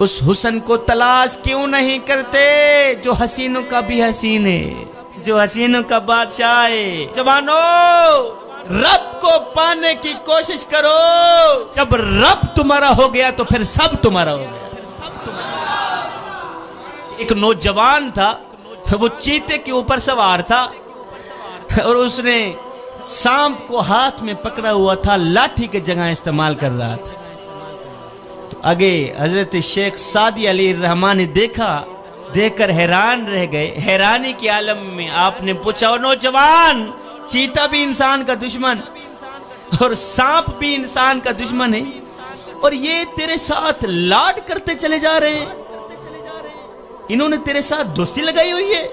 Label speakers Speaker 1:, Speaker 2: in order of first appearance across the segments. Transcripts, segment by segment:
Speaker 1: اس حسن کو تلاش کیوں نہیں کرتے جو حسینوں کا بھی حسین ہے، جو حسینوں کا بادشاہ ہے؟ جوانو، رب کو پانے کی کوشش کرو۔ جب رب تمہارا ہو گیا تو پھر سب تمہارا ہو گیا۔ ایک نوجوان تھا، وہ چیتے کے اوپر سوار تھا اور اس نے سانپ کو ہاتھ میں پکڑا ہوا تھا، لاٹھی کے جگہ استعمال کر رہا تھا۔ تو آگے حضرت شیخ سعدی علیہ الرحمن نے دیکھا، دیکھ کر حیران رہ گئے۔ حیرانی کے عالم میں آپ نے پوچھا، او نوجوان، چیتا بھی انسان کا دشمن اور سانپ بھی انسان کا دشمن ہے، اور یہ تیرے ساتھ لاڈ کرتے چلے جا رہے ہیں، انہوں نے تیرے ساتھ دوستی لگائی ہوئی ہے،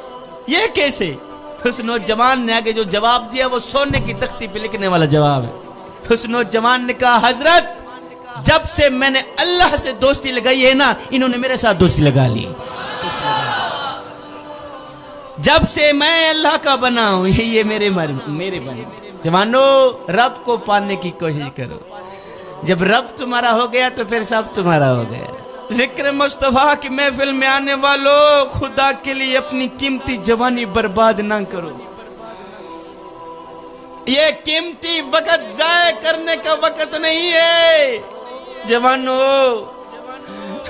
Speaker 1: یہ کیسے؟ اس نوجوان نے آگے جو جواب دیا وہ سونے کی تختی پہ لکھنے والا جواب ہے۔ اس نوجوان نے کہا، حضرت، جب سے میں نے اللہ سے دوستی لگائی ہے نا، انہوں نے میرے ساتھ دوستی لگا لی۔ جب سے میں اللہ کا بنا ہوں، یہ میرے بنے۔ جوانو، رب کو پانے کی کوشش کرو۔ جب رب تمہارا ہو گیا تو پھر سب تمہارا ہو گیا۔ ذکر مصطفیٰ کی محفل میں آنے والوں، خدا کے لیے اپنی قیمتی جوانی برباد نہ کرو۔ یہ قیمتی وقت ضائع کرنے کا وقت نہیں ہے جوانو،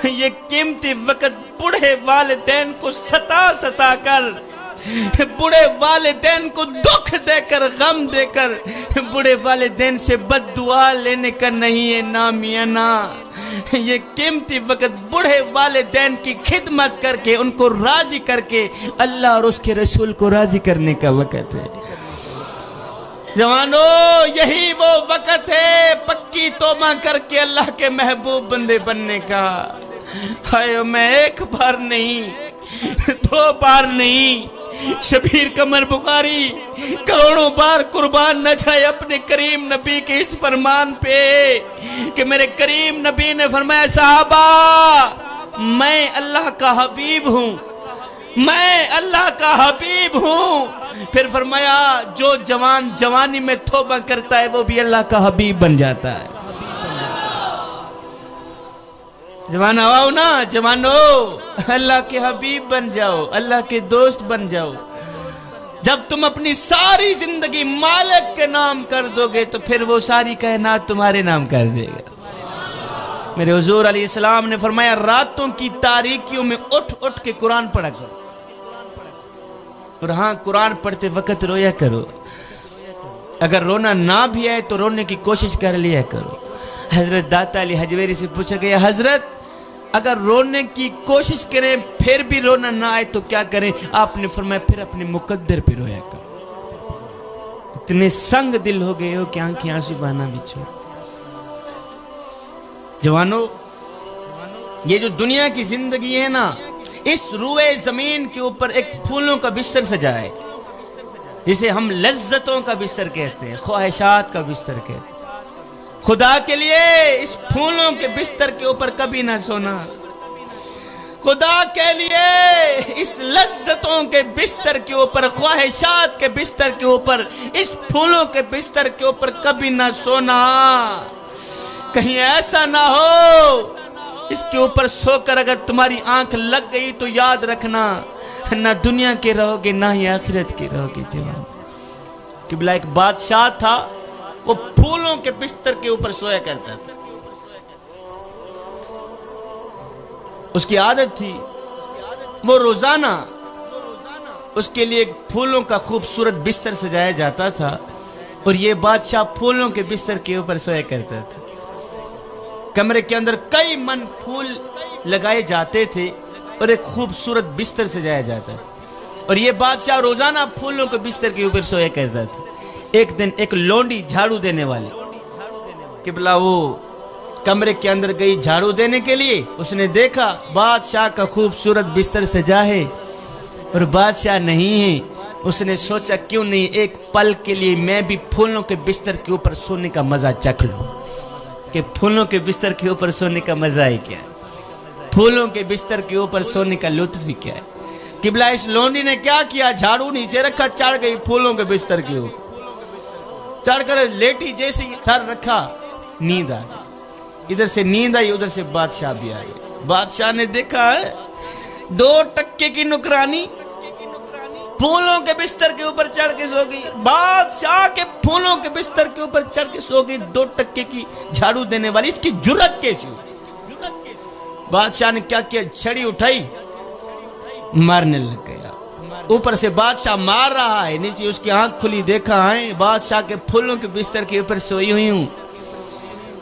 Speaker 1: یہ قیمتی وقت بوڑھے والدین کو ستا کر، بوڑھے والدین کو دکھ دے کر، غم دے کر، بوڑھے والدین سے بد دعا لینے کا نہیں ہے نامیانا۔ یہ قیمتی وقت بوڑھے والدین کی خدمت کر کے، ان کو راضی کر کے، اللہ اور اس کے رسول کو راضی کرنے کا وقت ہے۔ جوانو، یہی وہ وقت ہے پکی توبہ کر کے اللہ کے محبوب بندے بننے کا۔ ہائے، میں ایک بار نہیں، دو بار نہیں، شبیر قمر بخاری کروڑوں بار قربان نہ جائے اپنے کریم نبی کے اس فرمان پہ کہ میرے کریم نبی نے فرمایا، صحابہ، میں اللہ کا حبیب ہوں، میں اللہ کا حبیب ہوں۔ پھر فرمایا، جو جوان جوانی میں توبہ کرتا ہے وہ بھی اللہ کا حبیب بن جاتا ہے۔ جوانو آؤ نا، جوانو، اللہ کے حبیب بن جاؤ، اللہ کے دوست بن جاؤ۔ جب تم اپنی ساری زندگی مالک کے نام کر دو گے تو پھر وہ ساری کائنات تمہارے نام کر دے گا۔ میرے حضور علیہ السلام نے فرمایا، راتوں کی تاریکیوں میں اٹھ اٹھ کے قرآن پڑھا کرو، اور ہاں، قرآن پڑھتے وقت رویا کرو۔ اگر رونا نہ بھی آئے تو رونے کی کوشش کر لیا کرو۔ حضرت داتا علی حجویری سے پوچھا گیا، حضرت، اگر رونے کی کوشش کریں پھر بھی رونا نہ آئے تو کیا کریں؟ آپ نے فرمایا، پھر اپنے مقدر پہ رویا کرو۔ اتنے سنگ دل ہو گئے ہو کہ آنکھیں آنسو بہانا بھی چھوڑ۔ جوانو، یہ جو دنیا کی زندگی ہے نا، اس روئے زمین کے اوپر ایک پھولوں کا بستر سجا ہے، جسے ہم لذتوں کا بستر کہتے ہیں، خواہشات کا بستر کہتے ہیں۔ خدا کے لیے اس پھولوں کے بستر کے اوپر کبھی نہ سونا، خدا کے لیے اس لذتوں کے بستر کے اوپر، خواہشات کے بستر کے اوپر، اس پھولوں کے بستر کے اوپر کبھی نہ سونا۔ کہیں ایسا نہ ہو اس کے اوپر سو کر اگر تمہاری آنکھ لگ گئی تو یاد رکھنا، نہ دنیا کے رہو گے نہ ہی آخرت کے رہو گے۔ جوان، قبلہ ایک بادشاہ تھا، وہ پھولوں کے بستر کے اوپر سویا کرتا تھا۔ اس کی عادت تھی، وہ روزانہ اس کے لیے پھولوں کا خوبصورت بستر سجایا جاتا تھا، اور یہ بادشاہ پھولوں کے بستر کے اوپر سویا کرتا تھا۔ کمرے کے اندر کئی من پھول لگائے جاتے تھے اور ایک خوبصورت بستر سجایا جاتا تھا، اور یہ بادشاہ روزانہ پھولوں کے بستر کے اوپر سویا کرتا تھا۔ ایک دن ایک لونڈی جھاڑو دینے والی قبلہ وہ کمرے کے اندر گئی جھاڑو دینے کے لیے۔ اس نے دیکھا بادشاہ کا خوبصورت بستر سجا ہے اور بادشاہ نہیں ہے۔ اس نے سوچا، کیوں نہیں ایک پل کے لیے میں بھی پھولوں کے بستر کے اوپر سونے کا مزہ چکھ لوں، کہ پھولوں کے بستر کے اوپر سونے کا مزہ ہی کیا ہے، پھولوں کے بستر کے اوپر سونے کا لطف ہی کیا ہے۔ قبلہ اس لونڈی نے کیا کیا، جھاڑو نیچے رکھا، چڑھ گئی پھولوں کے بستر کے اوپر، چڑھ کر لیٹی، جیسے سر رکھا نیند آ گئی، ادھر سے نیند آئی ادھر سے بادشاہ بھی آ گیا۔ بادشاہ نے دیکھا ہے 2 ٹکے کی نکرانی پھولوں کے بستر کے اوپر چڑھ کے سو گئی. بادشاہ کے پھولوں کے بستر کے اوپر چڑھ کے سو گئی 2 ٹکے کی جھاڑو دینے والی. اس کی جرت کیسی ہوئی؟ بادشاہ نے کیا کیا؟ چھڑی اٹھائی, مارنے لگ گیا. اوپر سے بادشاہ مار رہا ہے, نیچے اس کی آنکھ کھلی, دیکھا ہے بادشاہ کے پھولوں کے بستر کے اوپر سوئی ہوئی ہوں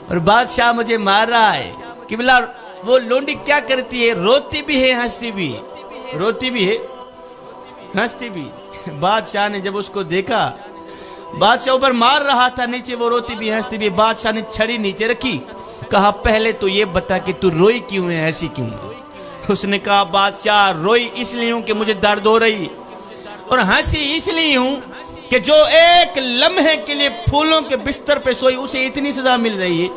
Speaker 1: اور بادشاہ مجھے مار رہا ہے. قبلہ وہ لونڈی کیا کرتی ہے؟ روتی بھی ہے ہنستی بھی, روتی بھی ہے ہنستی بھی. بادشاہ نے جب اس کو دیکھا, بادشاہ اوپر مار رہا تھا, نیچے وہ روتی بھی ہنستی بھی. بادشاہ نے چھڑی نیچے رکھی, کہا پہلے تو یہ بتا کہ تو روئی کیوں ہے, ایسی کیوں ہے؟ اس نے کہا بادشاہ روئی اس لیے ہوں کہ مجھے درد ہو رہی, اور ہنسی اس لیے ہوں کہ جو ایک لمحے کے لیے پھولوں کے بستر پہ سوئی اسے اتنی سزا مل رہی ہے,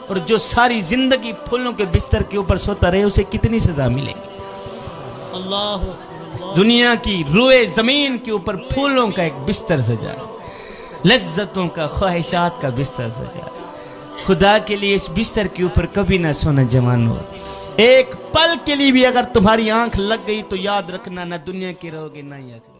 Speaker 1: اور جو ساری زندگی پھولوں کے بستر کے اوپر سوتا رہے اسے کتنی سزا ملے گی.
Speaker 2: اللہ
Speaker 1: دنیا کی روئے زمین کے اوپر پھولوں کا ایک بستر سجا, لذتوں کا خواہشات کا بستر سجا. خدا کے لیے اس بستر کے اوپر کبھی نہ سونا جوانو. ایک پل کے لیے بھی اگر تمہاری آنکھ لگ گئی تو یاد رکھنا نہ دنیا کی رہو گے نہ ہی آخرت.